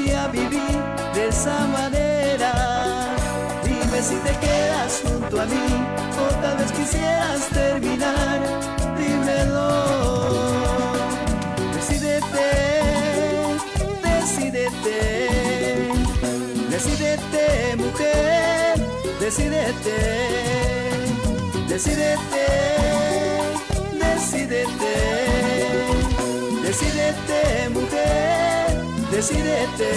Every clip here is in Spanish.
a vivir de esa manera. Dime si te quedas junto a mí o tal vez quisieras terminar. Dímelo. Decídete, decídete, decídete, mujer, decídete, decídete, decídete, decídete, mujer, decídete.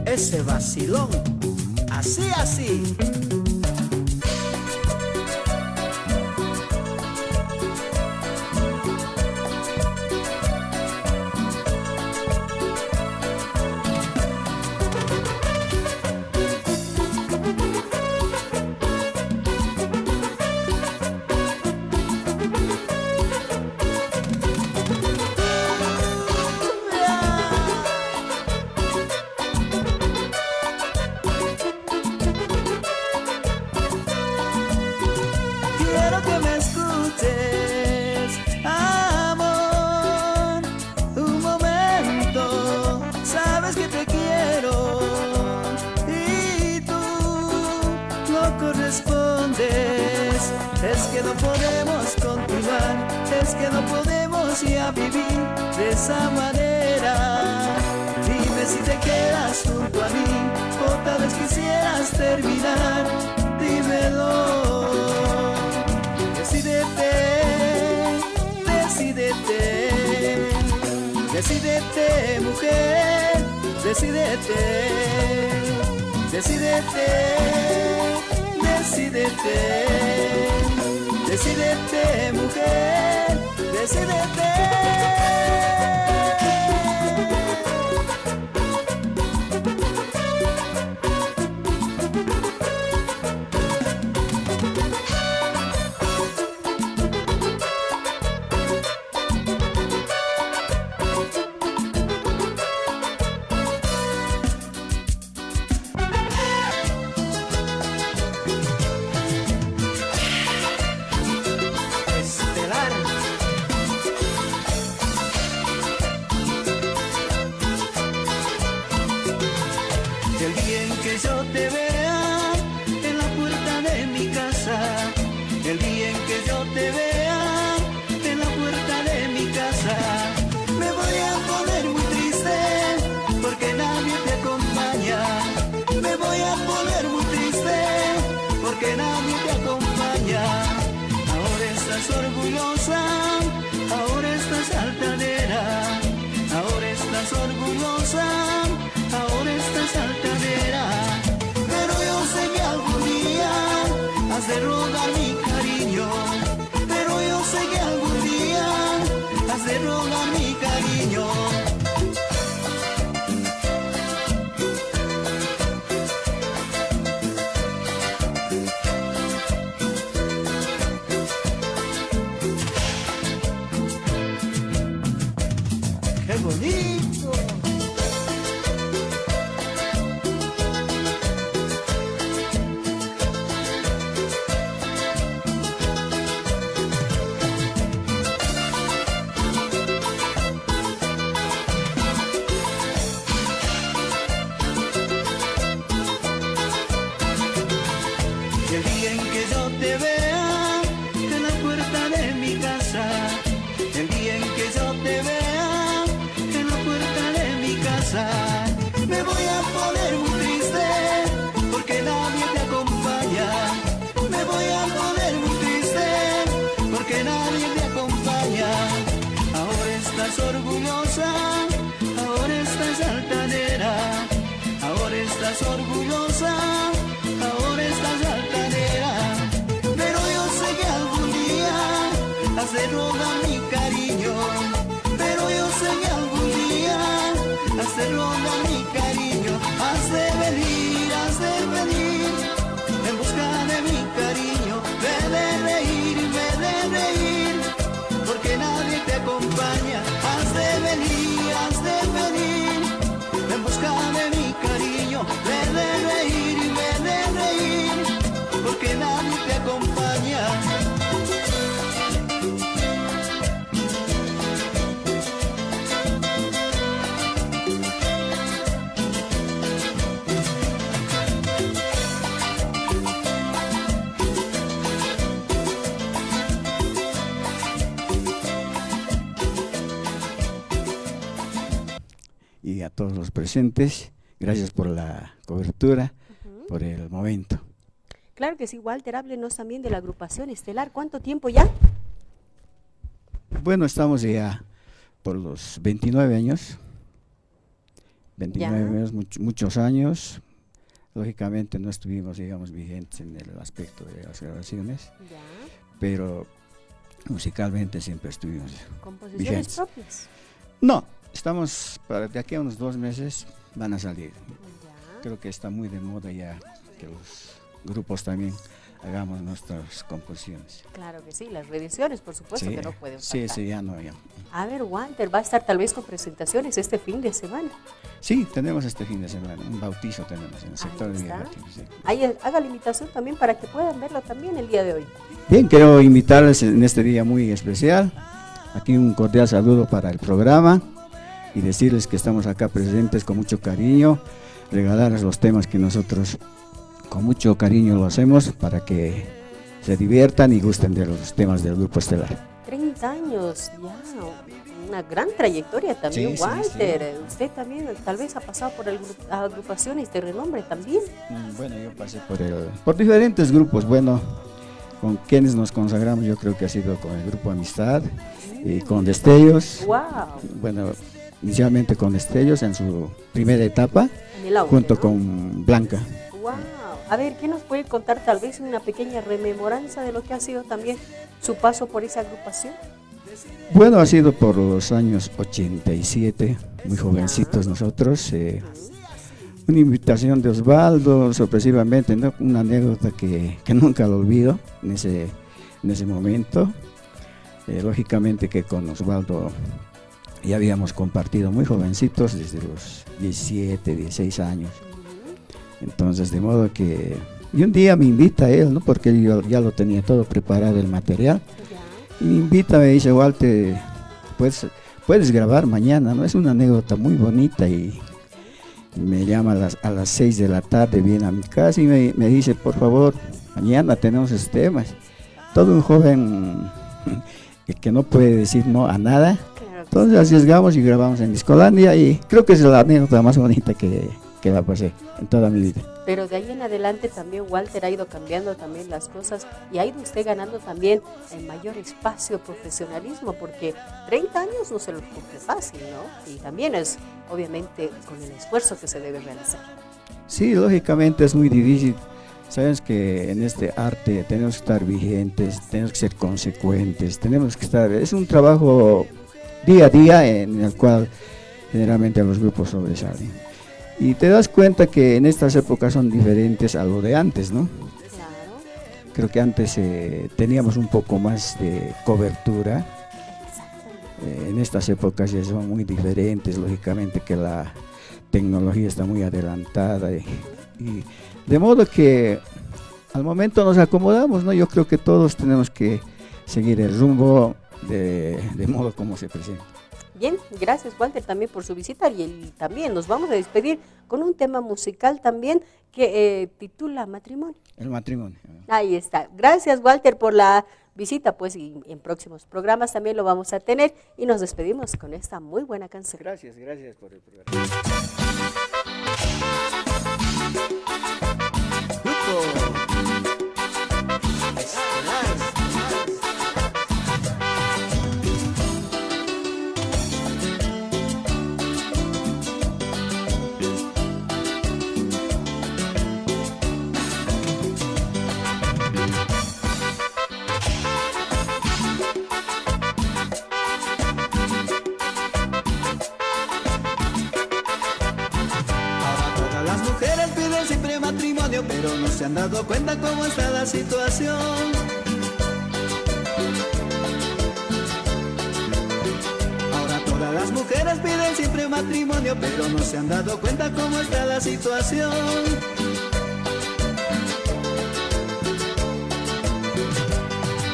Ese vacilón, así, así. Quiero que me escuches, amor, un momento. Sabes que te quiero y tú no correspondes. Es que no podemos continuar, es que no podemos ya vivir de esa manera. Dime si te quedas junto a mí o tal vez quisieras terminar. Dímelo. Decídete, decídete, decídete, mujer, decídete, decídete, decídete, decídete, mujer, decídete. El día en que yo te vea en la puerta de mi casa, el día en que yo te vea en la puerta de mi casa, me voy a poner muy triste porque nadie te acompaña. Me voy a poner muy triste porque nadie te acompaña. Ahora estás orgullosa, ahora estás altanera, ahora estás orgullosa, ahora estás altanera. Pero yo sé que algún día has de rogar mi cariño. Pero yo sé que algún día has de rogar mi cariño. ¡Qué bonito! El día en que yo te vea en la puerta de mi casa, el día en que yo te vea en la puerta de mi casa, me voy a poner muy triste porque nadie te acompaña. Me voy a poner muy triste porque nadie te acompaña. Ahora estás orgullosa, ahora estás altanera, ahora estás orgullosa, ahora estás altanera. Pero yo sé que algún día has de rogar mi cariño. Pero yo sé que algún día has de rogar mi cariño. Has de venir en busca de mi cariño. Ve de reír, porque nadie te acompaña. Has de venir en busca de mi cariño. Ve de reír, porque nadie te acompaña. y a todos los presentes. Gracias por la cobertura, por el momento. Claro que sí, Walter, háblenos también de la agrupación Estelar. ¿Cuánto tiempo ya? Bueno, estamos ya por los 29 años. 29 Ya. años, muchos años. Lógicamente no estuvimos, digamos, vigentes en el aspecto de las grabaciones, Ya. pero musicalmente siempre estuvimos Composiciones vigentes. propias. No, estamos, para de aquí a unos 2 meses van a salir. Ya. Creo que está muy de moda ya que los grupos también hagamos nuestras composiciones. Claro que sí, las reediciones, por supuesto que no pueden faltar. Sí, ya no, ya. A ver, Walter, va a estar tal vez con presentaciones este fin de semana. Sí, tenemos este fin de semana, un bautizo tenemos en el sector de está. Villamartín. Sí. Ahí haga la invitación también para que puedan verlo también el día de hoy. Bien, quiero invitarles en este día muy especial. Aquí un cordial saludo para el programa y decirles que estamos acá presentes con mucho cariño, regalarles los temas que nosotros con mucho cariño lo hacemos para que se diviertan y gusten de los temas del Grupo Estelar. 30 años, ya, una gran trayectoria también, Sí, sí, Walter. Usted también tal vez ha pasado por agrupaciones de renombre también. Bueno, yo pasé por diferentes grupos. Bueno, con quienes nos consagramos yo creo que ha sido con el Grupo Amistad y con Destellos. ¡Wow! Bueno, inicialmente con Destellos en su primera etapa, En el auge, junto ¿no? con Blanca. ¡Wow! A ver, ¿qué nos puede contar tal vez una pequeña rememoranza de lo que ha sido también su paso por esa agrupación? Bueno, ha sido por los años 87, muy jovencitos nosotros. Una invitación de Osvaldo, sorpresivamente, ¿no? Una anécdota que nunca lo olvido en ese momento. Lógicamente que con Osvaldo ya habíamos compartido muy jovencitos, desde los 17, 16 años. Entonces, de modo que... Y un día me invita él, ¿no? Porque yo ya lo tenía todo preparado, el material. Ya. Y me invita, me dice, Walter, puedes grabar mañana, ¿no? Es una anécdota muy bonita y me llama a las 6 de la tarde, viene a mi casa y me dice, por favor, mañana tenemos esos temas. Todo un joven que no puede decir no a nada. Claro que Entonces arriesgamos y grabamos en Discolandia y creo que es la anécdota más bonita que la pasé en toda mi vida. Pero de ahí en adelante también Walter ha ido cambiando también las cosas y ha ido usted ganando también el mayor espacio profesionalismo, porque 30 años no se lo cumple fácil, ¿no? Y también es obviamente con el esfuerzo que se debe realizar. Sí, lógicamente es muy difícil. Sabes que en este arte tenemos que estar vigentes, tenemos que ser consecuentes, tenemos que estar... Es un trabajo día a día en el cual generalmente los grupos sobresalen. Y te das cuenta que en estas épocas son diferentes a lo de antes, ¿no? Claro. Creo que antes teníamos un poco más de cobertura. En estas épocas ya son muy diferentes, lógicamente que la tecnología está muy adelantada. Y de modo que al momento nos acomodamos, ¿no? Yo creo que todos tenemos que seguir el rumbo de modo como se presenta. Bien, gracias Walter también por su visita y también nos vamos a despedir con un tema musical también que titula Matrimonio. El matrimonio. Ahí está. Gracias Walter por la visita, pues y en próximos programas también lo vamos a tener y nos despedimos con esta muy buena canción. Gracias por el programa. Pero no se han dado cuenta cómo está la situación. Ahora todas las mujeres piden siempre matrimonio, pero no se han dado cuenta cómo está la situación.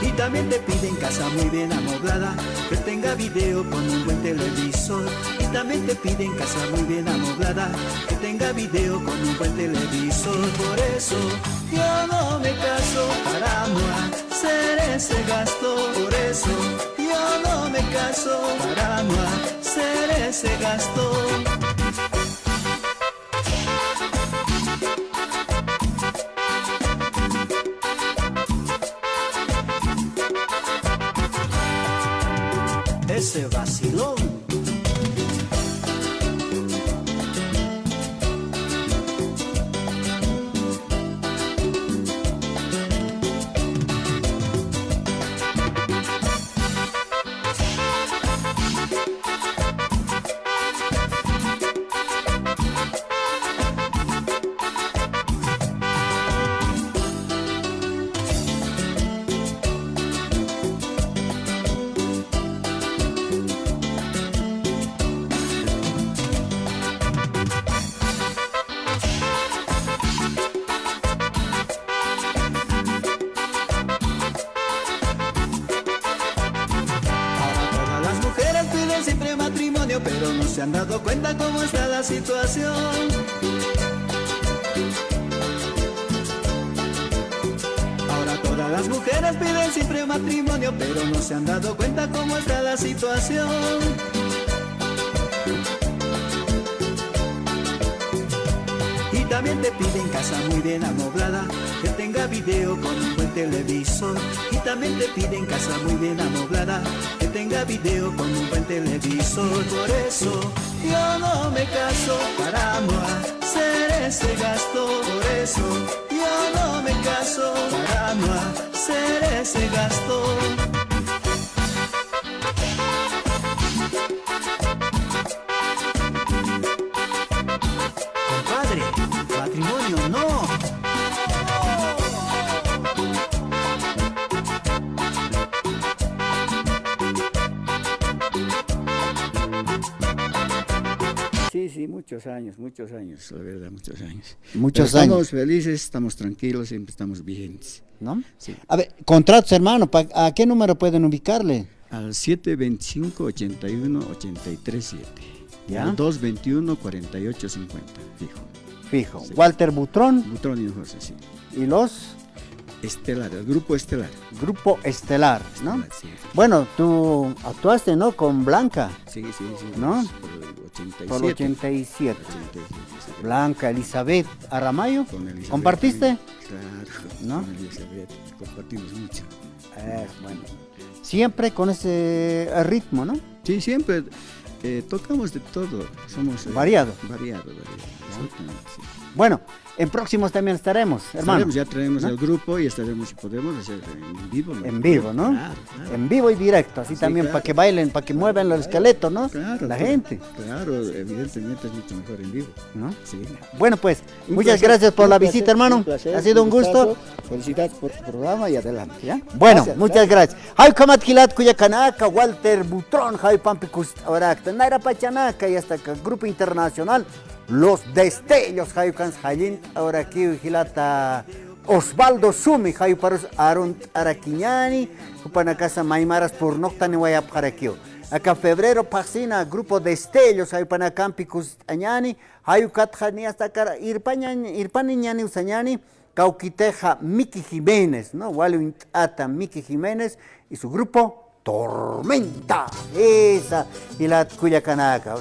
Y también te piden casa muy bien amoblada, que tenga video con un buen televisor. Y también te piden casa muy bien amoblada, que tenga video con un buen televisor. Por eso yo no me caso para no hacer ese gasto. Por eso yo no me caso para no hacer ese gasto. dado cuenta cómo está la situación. Ahora todas las mujeres piden siempre matrimonio, pero no se han dado cuenta cómo está la situación. Y también te piden casa muy bien amoblada, que tenga video con un buen televisor. Y también te piden casa muy bien amoblada, que tenga video con un buen televisor. Por eso yo no me caso para no hacer ese gasto. Por eso yo no me caso para no hacer ese gasto. Compadre, matrimonio no. Sí, muchos años, la verdad, muchos años. Muchos Pero años. estamos felices, estamos tranquilos, siempre estamos vigentes. ¿No? Sí. A ver, contratos, hermano, ¿a qué número pueden ubicarle? Al 725-81-837. ¿Ya? Al 221-4850, fijo. Fijo. Sí. Walter Butrón Butrón y José, sí. y los Estelar, el grupo Estelar. Grupo Estelar, ¿no? Estelar, sí. Bueno, tú actuaste, ¿no? Con Blanca, Sí, ¿No? Por el 87. por el 87. 87, sí. Blanca Elizabeth Aramayo. Con Elizabeth ¿Compartiste? también. Claro, ¿No? con Elizabeth compartimos mucho. Bueno. Siempre con ese ritmo, ¿no? Sí, siempre tocamos de todo. Somos Variado. Variado. Absolutamente, sí. Bueno, en próximos también estaremos, hermano. Ya traemos ¿No? el grupo y estaremos, si podemos, hacer en vivo. ¿No? En vivo, ¿no? Claro. En vivo y directo, así Sí, también claro. para que bailen, para que muevan el esqueleto, ¿no? Claro, La claro. gente, Claro, evidentemente es mucho mejor en vivo. ¿no? Sí. Bueno, pues, Un muchas placer, gracias por un la placer, visita, hermano. un placer, Ha sido un gusto. gustazo. Felicidades por tu programa y adelante, ¿ya? Bueno, Gracias, muchas gracias. Hay kamat kilat kuya kanaka, Walter Butrón, hay pampikus ahora Naira Pachanaca y hasta acá, Grupo Internacional, Los Destellos, hay kans Hayin, ahora aquí Gilata Osvaldo Sumi, hay paros Arunt Araquiñani, Cupanacasa Maimaras por Noctani Wayap Jarakio. Acá febrero Paxina, Grupo Destellos, hay Panacampicus Añani, hay Katjani hasta acá Irpaniñani Usañani. Cauquiteja Miki Jiménez, ¿no? Walwint Ata Miki Jiménez y su grupo Tormenta, esa y la Cuyacanaca.